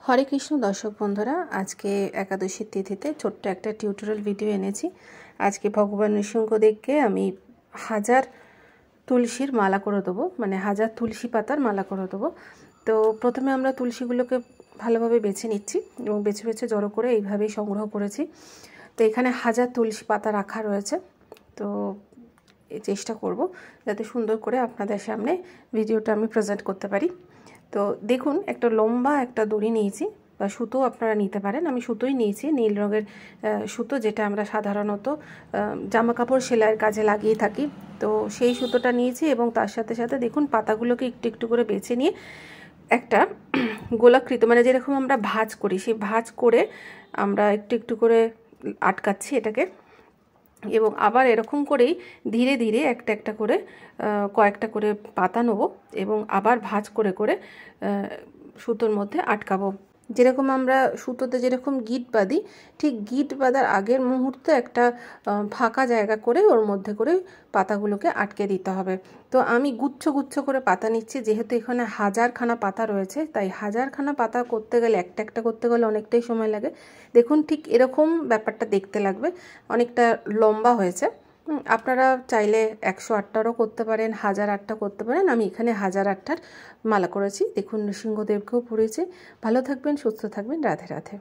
হরে কৃষ্ণ দর্শক বন্ধুরা, আজকে একাদশীর তিথিতে ছোট্ট একটা টিউটোরিয়াল ভিডিও এনেছি। আজকে ভগবান নৃসিংহদেবকে আমি 1000 তুলসীর মালা করে দেবো, মানে 1000 তুলসী পাতার মালা করে দেবো। তো প্রথমে আমরা তুলসীগুলোকে ভালোভাবে বেছে নিচ্ছি এবং বেছে বেছে জড়ো করে এইভাবেই সংগ্রহ করেছি। তো এখানে 1000 তুলসী পাতা রাখা রয়েছে। তো চেষ্টা করব যাতে সুন্দর করে আপনাদের সামনে ভিডিওটা আমি প্রেজেন্ট করতে পারি। তো দেখুন, একটা লম্বা একটা দড়ি নিয়েছি, বা সুতো আপনারা নিতে পারেন। আমি সুতোই নিয়েছি, নীল রঙের সুতো, যেটা আমরা সাধারণত জামা কাপড় সেলাইয়ের কাজে লাগিয়ে থাকি। তো সেই সুতোটা নিয়েছি এবং তার সাথে সাথে দেখুন পাতাগুলোকে একটু একটু করে বেছে নিয়ে একটা গোলাকৃত, মানে যেরকম আমরা ভাঁজ করি, সেই ভাঁজ করে আমরা একটু একটু করে আটকাচ্ছি এটাকে, এবং আবার এরকম করেই ধীরে ধীরে একটা একটা করে কয়েকটা করে পাতা নেব এবং আবার ভাঁজ করে করে সুতোর মধ্যে আটকাবো। যেরকম আমরা সুতোতে যেরকম গিট বাঁধি, ঠিক গিট বাঁধার আগের মুহূর্তে একটা ফাঁকা জায়গা করে ওর মধ্যে করে পাতাগুলোকে আটকে দিতে হবে। তো আমি গুচ্ছ গুচ্ছ করে পাতা নিচ্ছি, যেহেতু এখানে 1000খানা পাতা রয়েছে, তাই 1000খানা পাতা করতে গেলে একটা একটা করতে গেলে অনেকটাই সময় লাগে। দেখুন, ঠিক এরকম ব্যাপারটা দেখতে লাগবে, অনেকটা লম্বা হয়েছে। আপনারা চাইলে 108টারও করতে পারেন, 1008টা করতে পারেন। আমি এখানে 1008টার মালা করেছি। দেখুন, নৃসিংহদেবকেও পড়েছে। ভালো থাকবেন, সুস্থ থাকবেন। রাধে রাধে।